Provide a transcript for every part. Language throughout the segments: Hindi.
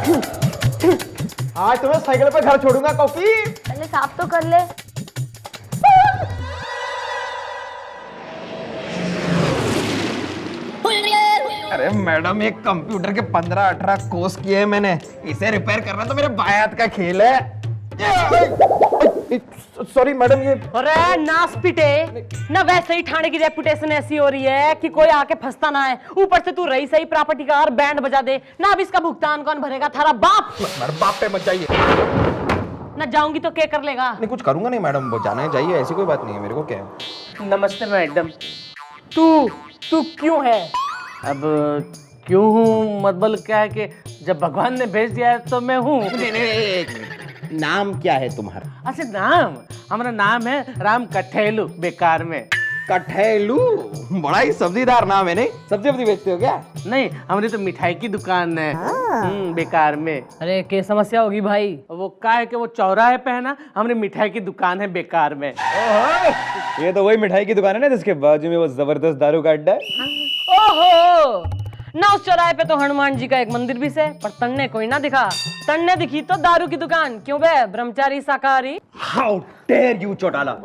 आज तुम्हें साइकिल पे घर छोड़ूंगा कॉफी। पहले साफ तो कर ले। अरे मैडम, एक कंप्यूटर के 15-18 कोर्स किए हैं मैंने, इसे रिपेयर करना तो मेरे बायात का खेल है। सॉरी मैडम, ये अरे नास पिटे ना, वैसे ही थाने की रेपुटेशन ऐसी हो रही है कि कोई आके फंसता ना है। ऊपर से तू रही सही प्रॉपर्टी का और बैंड बजा दे ना। अब इसका भुगतान कौन भरेगा? थारा बाप। मैडम बाप पे मत जाइए। ना जाऊंगी तो क्या कर लेगा? नहीं कुछ करूंगा नहीं मैडम, वो जाना चाहिए, ऐसी कोई बात नहीं है। मेरे को क्या है? नमस्ते मैडम। तू क्यों है? अब क्यों हूँ मतलब क्या है कि जब भगवान ने भेज दिया है तो मैं हूँ। नाम क्या है तुम्हारा? अच्छा नाम, हमारा नाम है राम कठेलू बेकार में। कठेलू, बड़ा ही सब्जीदार नाम है। नहीं सब्जी वब्जी बेचते हो क्या? नहीं, हमारी तो मिठाई की दुकान है बेकार में। अरे क्या समस्या होगी भाई? वो क्या है कि वो चौराहे पे है ना, हमारी मिठाई की दुकान है बेकार में। ये तो वही मिठाई की दुकान है ना जिसके बाजू में वो जबरदस्त दारू का अड्डा है। ओहो ना, उस चौराहे पे तो हनुमान जी का एक मंदिर भी है, पर तन्ने कोई ना दिखा। तन्ने दिखी तो दारू की दुकान। क्यों बे ब्रह्मचारी शाकाहारी? हाउ डेयर यू चौटाला,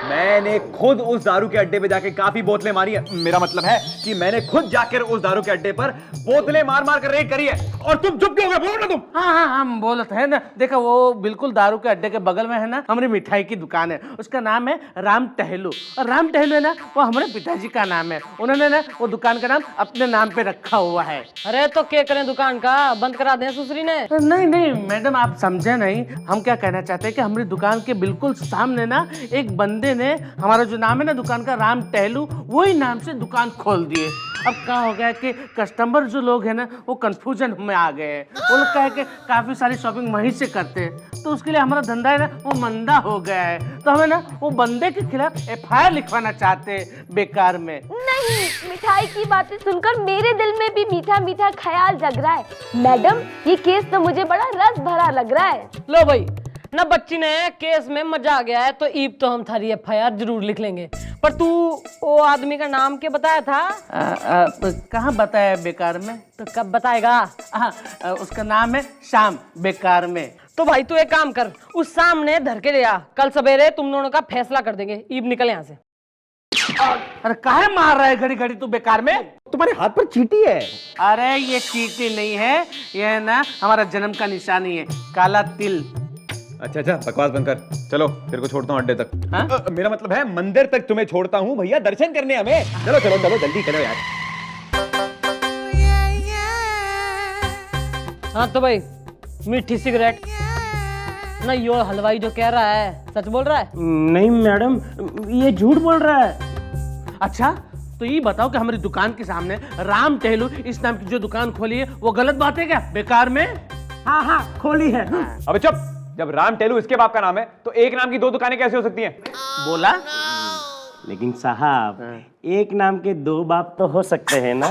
मैंने खुद उस दारू के अड्डे पे जाके काफी बोतलें मारी है। मेरा मतलब है कि मैंने खुद जाकर उस दारू के अड्डे पर बोतलें मार मार कर रेड करी है। और तुम चुप क्यों हो गए? बोलो ना तुम। हाँ हम बोलते हैं ना। देखो वो बिल्कुल दारू के अड्डे के बगल में है ना हमारी मिठाई की दुकान है, उसका नाम है राम टहलू। और राम टहलू है ना, वो हमारे पिताजी का नाम है। उन्होंने ना वो दुकान का नाम अपने नाम पे रखा हुआ है। अरे तो क्या करें, दुकान का बंद करा दें सुसरी ने? नहीं मैडम, आप समझे नहीं। हम क्या कहना चाहते हैं कि हमारी दुकान के बिल्कुल सामने ना एक बंदे ने हमारा जो नाम है ना दुकान का राम टहलू, वही नाम से दुकान खोल दिए। अब क्या हो गया कि कस्टमर जो लोग हैं ना वो कंफ्यूजन में आ गए हैं। वो लोग कहे कि काफी सारी शॉपिंग वहीं से करते हैं, तो उसके लिए हमारा धंधा है ना वो मंदा हो गया है। तो हमें ना वो बंदे के खिलाफ FIR लिखवाना चाहते हैं बेकार में। नहीं, मिठाई की बातें सुनकर मेरे दिल में भी मीठा मीठा ख्याल जग रहा है। मैडम, ये केस तो मुझे बड़ा रस भरा लग रहा है। लो भाई ना, बच्ची ने केस में मजा आ गया है तो ईब तो हम थारी FIR जरूर लिख लेंगे। पर तू वो आदमी का नाम क्या बताया था? कहाँ बताया बेकार में? तो कब बताएगा? उसका नाम है श्याम बेकार में। तो भाई तू एक काम कर, उस सामने धर के ले आ, कल सवेरे तुम दोनों का फैसला कर देंगे। ईब निकल यहाँ से। अरे काहे मार रहा है घड़ी घड़ी तू बेकार में? तुम्हारे हाथ पर चींटी है। अरे ये चींटी नहीं है, ये ना हमारा जन्म का निशानी है, काला तिल। अच्छा बकवास बंद कर, चलो तेरे को छोड़ता हूँ अड्डे तक। हाँ? मेरा मतलब है मंदिर तक तुम्हें छोड़ता हूँ भैया, दर्शन करने हमें। चलो जल्दी चलो यार। हाँ तो भाई मीठी सिगरेट ना, यो हलवाई जो कह रहा है सच बोल रहा है? नहीं मैडम, ये झूठ बोल रहा है। अच्छा तो ये बताओ कि हमारी दुकान के सामने राम टहलू इस नाम की जो दुकान खोली है वो गलत बात है क्या बेकार में? हाँ खोली है। अबे चुप, जब राम टेलू इसके बाप का नाम है तो एक नाम की दो दुकानें कैसे हो सकती हैं? बोला। लेकिन साहब एक नाम के दो बाप तो हो सकते हैं ना।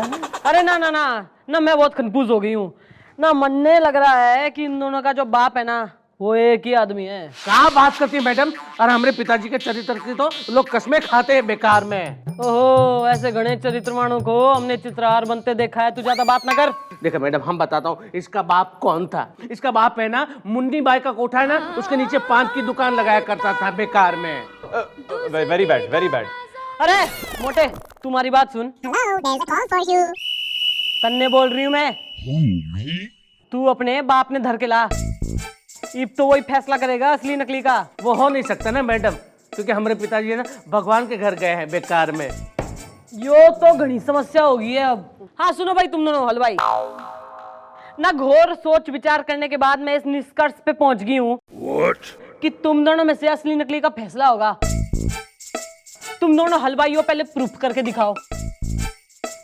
अरे ना मैं बहुत कंफ्यूज हो गई हूँ ना। मनने लग रहा है कि इन दोनों का जो बाप है ना वो एक ही आदमी है। क्या बात करती है मैडम? और हमारे पिताजी के चरित्र की तो लोग कसमें खाते हैं बेकार में। ओहो, ऐसे गणेश चरित्रवाणों को हमने चित्रहार बनते देखा है। तू ज्यादा बात ना कर। देखो मैडम, हम बताता हूँ इसका बाप कौन था। इसका बाप है ना मुन्नी बाई का कोठा है ना, उसके नीचे पान की दुकान लगाया करता था बेकार में। Very bad. अरे मोटे, तुम्हारी बात सुन। तन्ने बोल रही हूँ मैं। तू अपने बाप ने धर के ला, इब तो वही फैसला करेगा असली नकली का। वो हो नहीं सकता ना मैडम, क्योंकि हमारे पिताजी ना भगवान के घर गए हैं बेकार में। यो तो घनी समस्या होगी है अब। हाँ सुनो भाई, तुम दोनों हलवाई ना, घोर सोच विचार करने के बाद मैं इस निष्कर्ष पे पहुंच गई हूँ कि तुम दोनों में से असली नकली का फैसला होगा। तुम दोनों हलवाइयों पहले प्रूफ करके दिखाओ।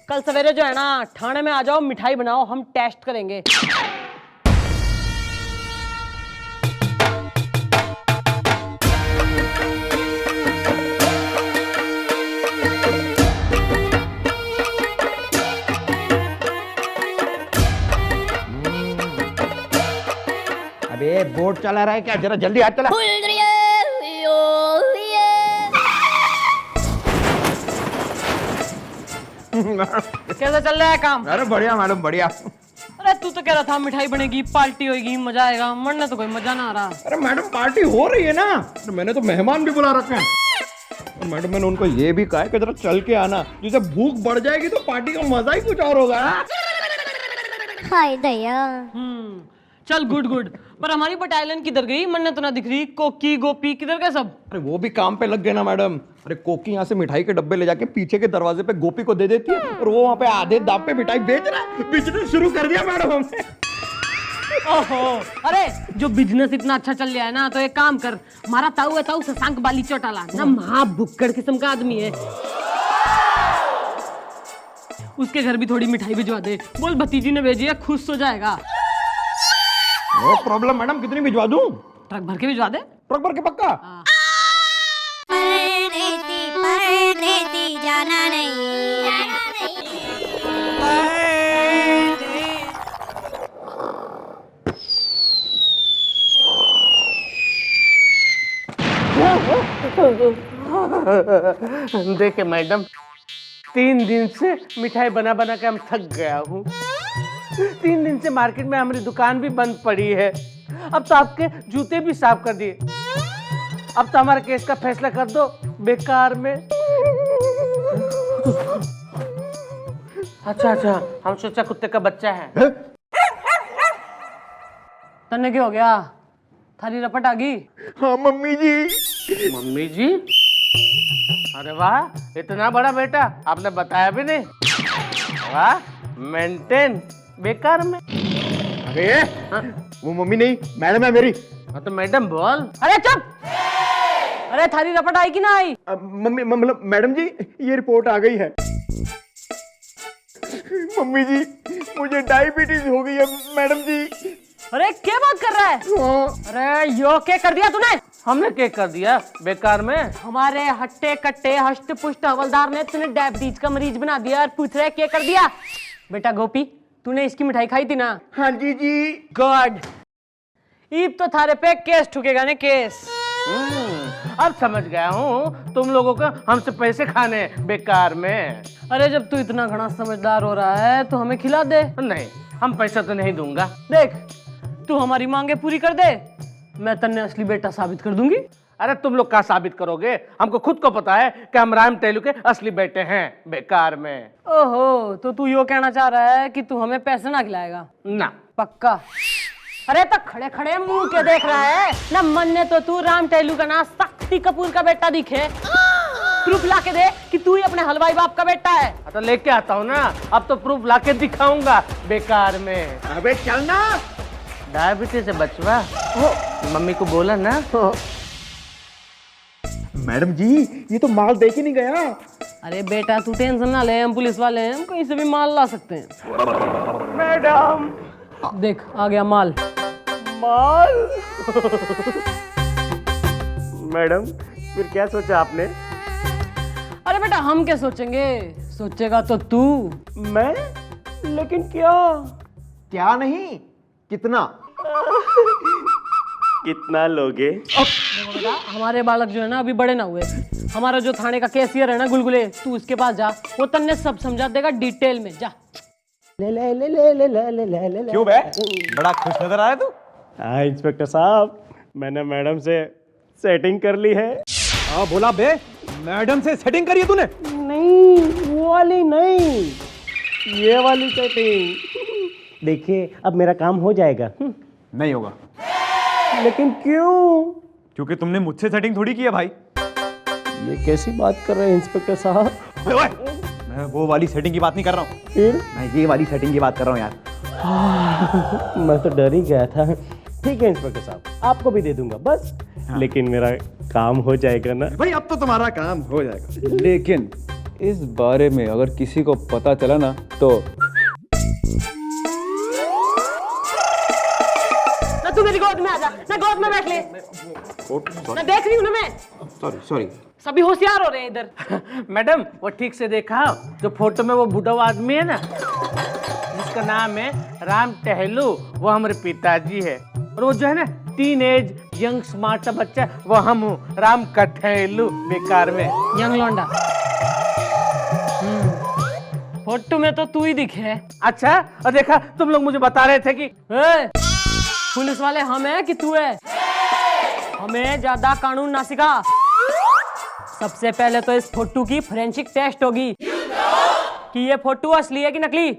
कल सवेरे जो है ना थाने में आ जाओ, मिठाई बनाओ, हम टेस्ट करेंगे। अबे बोर्ड चला रहा है क्या? जरा जल्दी हाथ चला। कैसा चल रहा है काम? अरे बढ़िया मैडम, बढ़िया। अरे तू तो कह रहा था मिठाई बनेगी, पार्टी होगी, मजा आएगा। मन ने तो कोई मजा ना आ रहा। अरे मैडम पार्टी हो रही है ना, तो मैंने तो मेहमान भी बुला रखे हैं। और मैडम मैंने उनको ये भी कहा है कि जरा चल के आना, जिसे भूख बढ़ जाएगी तो पार्टी का मजा ही कुछ और होगा। हाय दया। चल गुड गुड। पर हमारी बटालियन किधर गई? मन ने तो ना दिख रही। कोकी गोपी किधर गए सब? अरे वो भी काम पे लग गए ना मैडम। अरे कोकी यहाँ से मिठाई के डब्बे ले जाके पीछे के दरवाजे पे गोपी को दे देती है और वो वहाँ पे आधे दाम पे मिठाई बेच रहा है। बिजनेस शुरू कर दिया मैडम हमने। ओहो, अरे जो बिजनेस इतना अच्छा चल रहा है ना, तो एक काम कर, हमारा ताऊ है, ताऊ शशांक बाली चौटाला ना, महा भुक्कड़ किस्म का आदमी है। उसके घर भी थोड़ी मिठाई भिजवा दे। बोल भतीजी ने भेजी है, खुश हो जाएगा। नो प्रॉब्लम मैडम, कितनी भिजवा दूं? ट्रक भर के भिजवा दे। ट्रक भर के पक्का? परदेसी जाना नहीं, जाना नहीं। देखिए मैडम, 3 दिन से मिठाई बना बना के हम थक गया हूँ। 3 दिन से मार्केट में हमारी दुकान भी बंद पड़ी है। अब तो आपके जूते भी साफ कर दिए। अब तो हमारे केस का फैसला कर दो बेकार में। अच्छा, हम सोचा कुत्ते का बच्चा है। तन्ने क्या हो गया? थारी रपट आ गई? हाँ मम्मी जी। मम्मी जी? अरे वाह, इतना बड़ा बेटा, आपने बताया भी नहीं। वाह, मेंटेन बेकार में। अरे वो मम्मी नहीं, मैडम है मेरी। हाँ तो मैडम बोल। अरे चुप! अरे थारी रपट आई कि ना आई? मम्मी मतलब मैडम जी, ये रिपोर्ट आ गई है। मम्मी जी मुझे डायबिटीज हो गई है मैडम जी। अरे क्या बात कर रहा है? अरे यो क्या कर दिया तूने? हमने क्या कर दिया बेकार में? हमारे हट्टे कट्टे हष्ट पुष्ट हवलदार ने तूने डायबिटीज का मरीज बना दिया और पूछ रहे क्या कर दिया? बेटा गोपी, तूने इसकी मिठाई खाई थी ना? हाँ जी जी। गुड। ईब तो थारे पे केस ठुकेगा ने, केस। अब समझ गया हूँ तुम लोगों को हमसे पैसे खाने बेकार में। अरे जब तू इतना घना समझदार हो रहा है तो हमें खिला दे। नहीं, हम पैसा तो नहीं दूंगा। देख, तू हमारी मांगे पूरी कर दे, मैं तन्ने असली बेटा साबित कर दूंगी। अरे तुम लोग क्या साबित करोगे? हमको खुद को पता है कि हम राम टेलू के असली बेटे हैं बेकार में। ओहो, तो तू यो कहना चाह रहा है कि तू हमें पैसे ना खिलाएगा? ना। पक्का? अरे तो खड़े खड़े मुंह के देख रहा है ना? मन ने तो तू राम टेलू का ना शक्ति कपूर का बेटा दिखे। प्रूफ लाके दे कि तू ही अपने हलवाई बाप का बेटा है। तो लेके आता हूँ ना, अब तो प्रूफ लाके दिखाऊंगा बेकार में। अबे चलना। डायबिटीज से बचवा मम्मी को बोला ना। मैडम जी ये तो माल दे के नहीं गया। अरे बेटा तू टेंशन ना ले, हम पुलिस वाले हैं, हम कहीं से भी माल ला सकते हैं। मैडम देख आ गया माल। माल। मैडम फिर क्या सोचा आपने? अरे बेटा हम क्या सोचेंगे, सोचेगा तो तू। मैं? लेकिन क्या? क्या नहीं, कितना? कितना लोगे? बेटा हमारे बालक जो है ना अभी बड़े ना हुए। हमारा जो थाने का कैशियर है ना गुलगुले, तू उसके पास जा, वो तन्ने सब समझा देगा डिटेल में। जा। क्यों बे, बड़ा खुश नजर आया तू? हाँ इंस्पेक्टर साहब, मैंने मैडम से सेटिंग कर ली है। हाँ बोला बे, मैडम से सेटिंग करी है तूने? नहीं वो वाली नहीं, ये वाली सेटिंग। देखिए अब मेरा काम हो जाएगा। नहीं होगा। लेकिन क्यों? क्योंकि तुमने मुझसे सेटिंग थोड़ी की है भाई। ये कैसी बात कर रहे हैं इंस्पेक्टर साहब? ओए, मैं वो वाली सेटिंग की बात नहीं कर रहा हूँ, फिर? मैं ये वाली सेटिंग की बात कर रहा हूँ यार। मैं तो डर ही गया था। ठीक है इंस्पेक्टर साहब, आपको भी दे दूंगा बस। हाँ। लेकिन मेरा काम हो जाएगा ना? भाई अब तो तुम्हारा काम हो जाएगा, लेकिन इस बारे में अगर किसी को पता चला ना तो ना तू मेरी गोद में आ जा, ना गोद में बैठ ले। ना देख रही हूँ ना मैं। सॉरी। सभी होशियार हो रहे हैं इधर। मैडम वो ठीक से देखा, जो फोटो में वो बूढ़ा आदमी है ना, जिसका नाम है राम टहलू, वो हमारे पिताजी है। और वो जो है ना टीन एज यंग स्मार्ट बच्चा, वो हम हूँ राम कठेलू बेकार में। यंग लौंडा। फोटो में तो तू ही दिखे। अच्छा, और देखा तुम लोग मुझे बता रहे थे कि ए, पुलिस वाले हम हैं कि तू है? हमें ज्यादा कानून ना सिखा। सबसे पहले तो इस फोटो की फोरेंसिक टेस्ट होगी कि ये फोटो असली है कि नकली।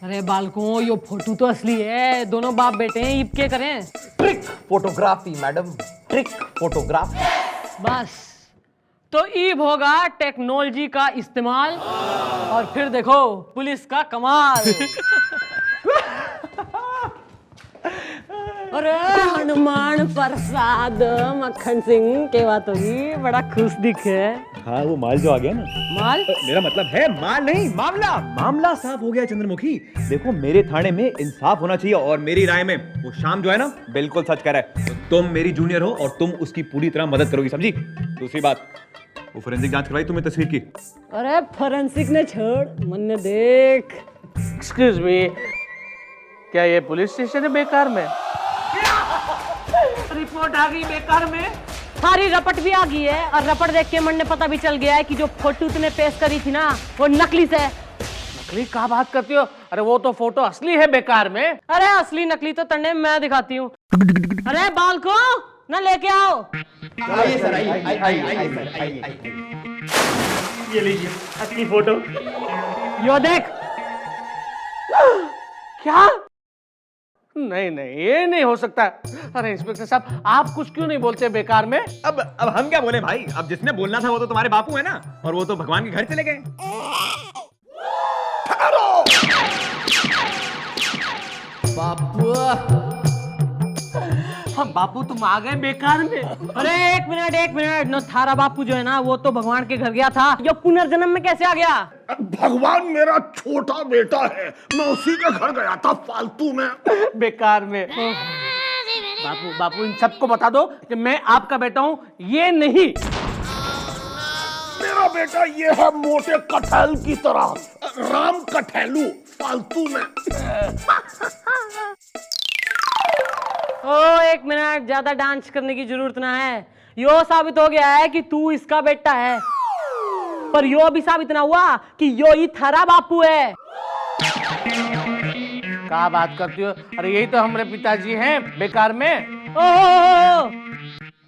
अरे बालकों, ये फोटो तो असली है, दोनों बाप बेटे हैं, ईब के करें। Trick photography madam, trick photography. बस तो ईब होगा टेक्नोलॉजी का इस्तेमाल, और फिर देखो पुलिस का कमाल। अरे हनुमान प्रसाद मक्खन सिंह के बात होगी, बड़ा खुश दिखे। हाँ वो माल जो आ गया ना। माल? मेरा मतलब है माल नहीं, मामला। मामला साफ हो गया चंद्रमुखी। देखो मेरे थाने में इंसाफ होना चाहिए, और मेरी राय में वो शाम जो है ना बिल्कुल सच कह रहा है। तो तुम मेरी जूनियर हो और तुम उसकी पूरी तरह मदद करोगी, समझी? दूसरी बात, वो फोरेंसिक जांच करवाई तुमने तस्वीर की? अरे फोरेंसिक ने छोड़, मन ने देख। एक्सक्यूज मी, क्या ये पुलिस स्टेशन है बेकार में? रिपोर्ट आ गई बेकार में। सारी रपट भी आ गई है, और रपट देख के मन ने पता भी चल गया है कि जो फोटो तूने पेश करी थी ना वो नकली से। नकली क्या बात करती हो? अरे वो तो फोटो असली है बेकार में। अरे असली नकली तो तन्ने मैं दिखाती हूँ। अरे बाल को ना लेके आओ। आइए सर, आइए। ये लीजिए असली फोटो। यो देख। क्या? नहीं नहीं, ये नहीं हो सकता। अरे इंस्पेक्टर साहब, आप कुछ क्यों नहीं बोलते बेकार में? अब हम क्या बोले भाई? अब जिसने बोलना था वो तो तुम्हारे बापू है ना, और वो तो भगवान के घर चले गए। बापू, हम बापू तुम आ गए बेकार में। अरे एक मिनट न, थारा बापू जो है ना वो तो भगवान के घर गया था, जो पुनर्जन्म में कैसे आ गया? भगवान मेरा छोटा बेटा है, मैं उसी के घर गया था फालतू में। बेकार में। बापू बापू इन सबको बता दो कि मैं आपका बेटा हूँ, ये नहीं। मेरा बेटा ये है मोटे कटहल की तरह, राम कटहलू, फालतू में। ओ एक मिनट, ज्यादा डांस करने की जरूरत ना है। यो साबित हो गया है कि तू इसका बेटा है, पर यो भी साबित ना हुआ कि यो ही थारा बापू है। क्या बात करती हो? अरे यही तो हमारे पिताजी हैं बेकार में। ओह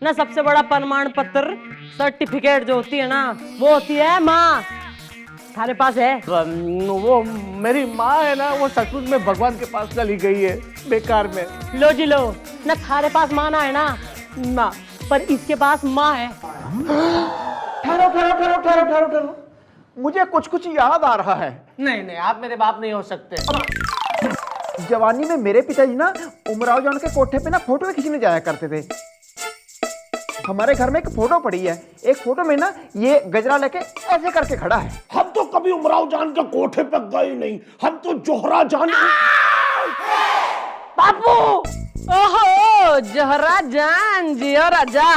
ना, सबसे बड़ा प्रमाण पत्र सर्टिफिकेट जो होती है ना वो होती है माँ। थारे पास है? वो मेरी माँ है ना, वो सचमुच में भगवान के पास चली गई है बेकार में। लो जी लो ना, थारे पास माँ ना है ना, पर इसके पास माँ है। ठहरो, मुझे कुछ याद आ रहा है। नहीं नहीं, आप मेरे बाप नहीं हो सकते। जवानी में मेरे पिताजी ना उमराव जान के कोठे पे ना फोटो खींचने जाया करते थे। हमारे घर में एक फोटो पड़ी है, एक फोटो में ना ये गजरा लेके ऐसे करके खड़ा है। हम तो कभी उमराव जान के कोठे पे गए नहीं, हम तो जोहरा जान। बापू, ओहो जोहरा जान, जियो राजा।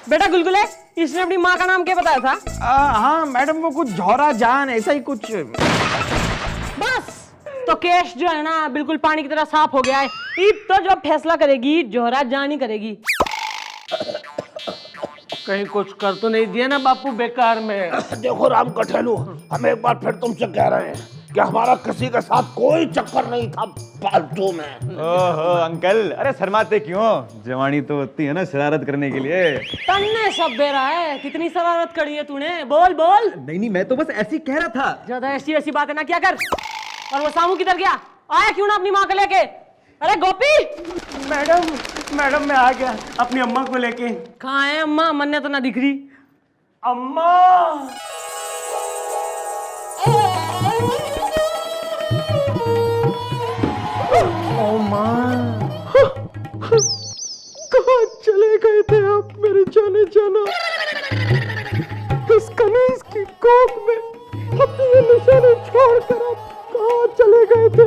बेटा गुलगुले, इसने अपनी माँ का नाम क्या बताया था? हाँ मैडम, वो कुछ जोहरा जान ऐसा ही कुछ। बस तो केस जो है ना बिल्कुल पानी की तरह साफ हो गया है। ईद तो जो फैसला करेगी जोहरा जान ही करेगी। कहीं कुछ कर तो नहीं दिया ना बापू बेकार में? देखो राम कटहलू, हम एक बार फिर तुमसे कह रहे हैं कि हमारा किसी के साथ कोई चक्कर नहीं था फालतू में। ओहो अंकल, अरे शर्माते क्यों? जवानी तो होती है ना शरारत करने के लिए। तन्ने सब दे रहा है, कितनी शरारत करी है तूने? बोल बोल। नहीं, मैं तो बस ऐसे ही कह रहा था। ज्यादा ऐसी ऐसी बातें ना क्या कर। और वो सामू किधर गया? आया क्यों ना अपनी माँ को लेके? अरे गोपी। मैडम मैं आ गया अपनी अम्मा को लेके। कहाँ है अम्मा? मन्ने तो ना दिख रही। अम्मा, ओ माँ, कहाँ चले गए थे आप मेरे जाने जाना? इस कनीज की कोख में अपने निशाने छोड़कर आप कहाँ चले गए थे?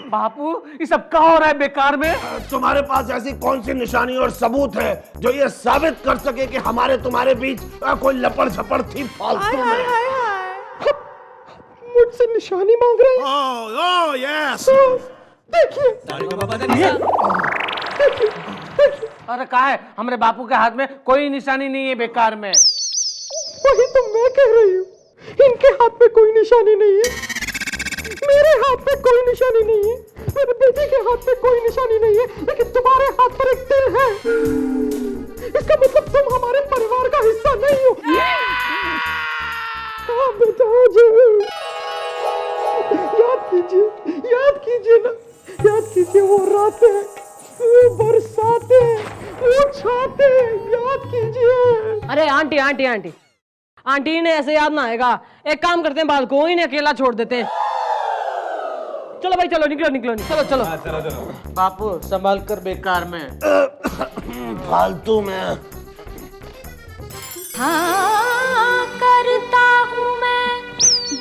बापू ये सब क्या हो रहा है बेकार में? तुम्हारे पास ऐसी कौन सी निशानी और सबूत है जो ये साबित कर सके कि हमारे तुम्हारे बीच कोई लपड़ झपड़ थी फालतू में? मुझसे निशानी मांग रहे हैं? Oh yes. देखिए, अरे कहा है, हमारे बापू के हाथ में कोई निशानी नहीं है बेकार में। वही तो मैं कह रही हूँ, इनके हाथ में कोई निशानी नहीं है, मेरे हाथ में कोई निशानी नहीं है, मेरे बेटे के हाथ में कोई निशानी नहीं है, लेकिन तुम्हारे हाथ पर एक तिल है। इसका मतलब तुम हमारे परिवार का हिस्सा नहीं हो। हाँ बेटा, याद कीजिए ना, याद कीजिए वो रातें, वो बरसातें, वो छाते, याद कीजिए। अरे आंटी आंटी आंटी आंटी ने ऐसे याद ना आएगा। एक काम करते हैं, बाल को इन्हें अकेला छोड़ देते हैं। चलो भाई चलो, निकलो निकलो चलो चलो। बापू संभाल कर, बेकार में फालतू में। हाँ करता हूँ मैं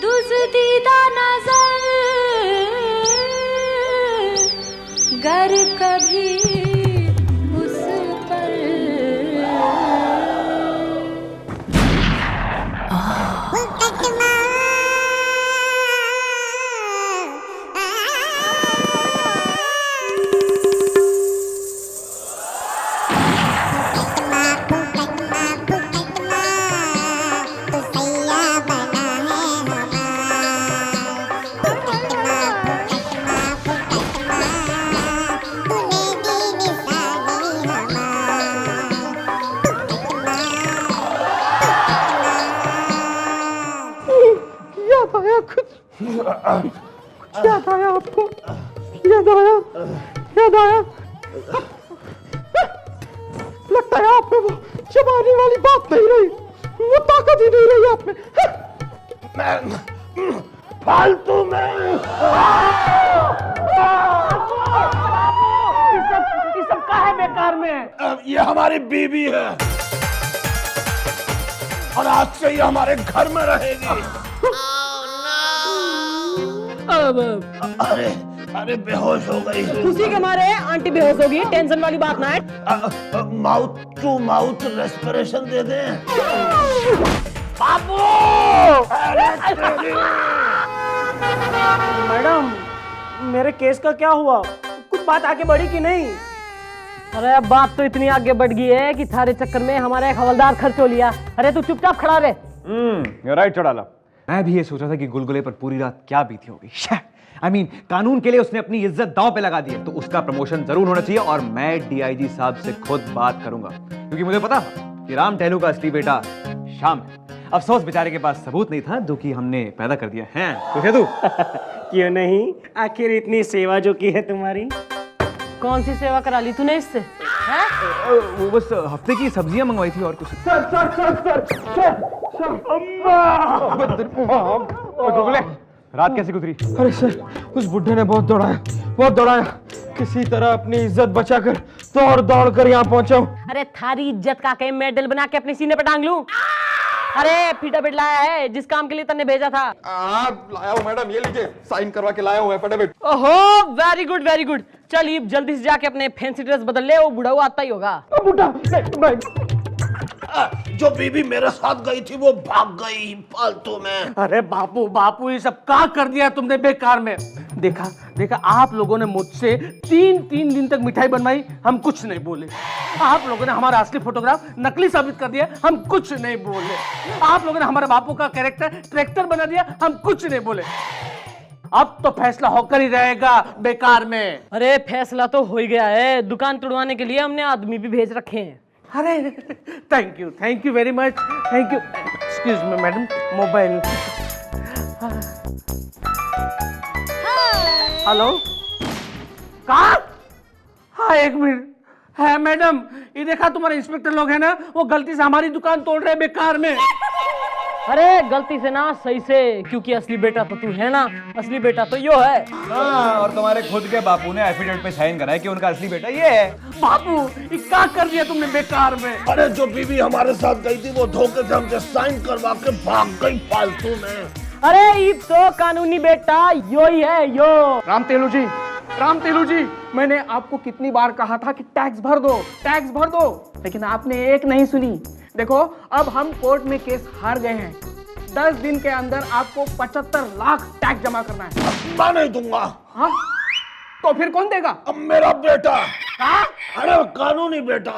दुज़दीदा नजर, गर कभी उस पर याद आया आपको? याद आया? याद आया? लगता है आप में वो जवानी वाली बात नहीं रही, वो ताकत ही नहीं रही आप में। फालतू में ये सब का है बेकार में? ये हमारी बीवी है और आज से ये हमारे घर में रहेगी। अरे अरे बेहोश हो गई। खुशी के मारे आंटी बेहोश होगी, टेंशन वाली बात ना है। माउथ टू माउथ रेस्पिरेशन दे दे। बाबू मैडम, मेरे केस का क्या हुआ? कुछ बात आगे बढ़ी कि नहीं? अरे अब बात तो इतनी आगे बढ़ गई है कि थारे चक्कर में हमारा एक हवलदार खर्च हो लिया। अरे तू चुपचाप खड़ा रहे। you're right, चौड़ाला। मैं भी ये सोच रहा था कि गुलगुले पर पूरी रात क्या बीती होगी। I mean, कानून के लिए उसने अपनी इज्जत दांव पे लगा दी है, तो उसका प्रमोशन जरूर होना चाहिए और मैं डीआईजी साहब से खुद बात करूंगा, क्योंकि मुझे पता कि राम टहलू का असली बेटा श्याम है। अफसोस बेचारे के पास सबूत नहीं था, जो कि हमने पैदा कर दिया है। तो क्या तू? क्यों नहीं, आखिर इतनी सेवा जो की है तुम्हारी। कौन सी सेवा करा ली तूने इससे? वो बस हफ्ते की सब्जियां मंगवाई थी और कुछ। गुलगुले, रात कैसे गुजरी? अरे सर, उस बुड्ढे ने बहुत दौड़ाया, किसी तरह अपनी इज्जत बचाकर दौड़ कर यहाँ पहुंचा हूँ। अरे थारी इज्जत का के मेडल बना के अपने सीने पे टांग लूं? अरे फीटाफिट लाया है जिस काम के लिए तन्ने भेजा था। लाया हूँ मैडम, ये लीजिए, साइन करवा के लाया हूँ फटाफट। ओहो वेरी गुड वेरी गुड। चल ये जल्दी से जाके अपने फैंसी ड्रेस बदल ले, वो बुढ़ा हुआ आता ही होगा। बुड्ढा जो बीबी मेरे साथ गई थी वो भाग गई फालतू में। अरे बापू ये सब क्या कर दिया तुमने बेकार में। देखा आप लोगों ने मुझसे तीन दिन तक मिठाई बनवाई, हम कुछ नहीं बोले। आप लोगों ने हमारा असली फोटोग्राफ नकली साबित कर दिया, हम कुछ नहीं बोले। आप लोगों ने हमारे बापू का कैरेक्टर ट्रैक्टर बना दिया, हम कुछ नहीं बोले। अब तो फैसला होकर ही रहेगा बेकार में। अरे फैसला तो हो ही गया है, दुकान तुड़वाने के लिए हमने आदमी भी भेज रखे हैं। अरे thank you very much, thank you. Excuse me madam, mobile. Hello, कहाँ? हाँ एक मिनट। है मैडम, ये देखा तुम्हारे इंस्पेक्टर लोग हैं ना, वो गलती से हमारी दुकान तोड़ रहे बेकार में। अरे गलती से ना, सही से, क्योंकि असली बेटा तो तू है ना, असली बेटा तो यो है। हाँ, और तुम्हारे खुद के बापू ने एफिडेविट पे साइन कराया कि उनका असली बेटा ये है। बापू ये क्या कर दिया तुमने बेकार में। अरे जो बीवी हमारे साथ गई थी वो धोखे से हमसे साइन करवा के भाग गई फालतू में। अरे ये तो कानूनी बेटा यो ही है यो। राम तेलू जी, मैंने आपको कितनी बार कहा था कि टैक्स भर दो, लेकिन आपने एक नहीं सुनी। देखो, अब हम कोर्ट में केस हार गए हैं। 10 दिन के अंदर आपको 75 लाख टैक्स जमा करना है। मैं नहीं दूंगा। हाँ, तो फिर कौन देगा? अब मेरा बेटा। अरे कानूनी बेटा।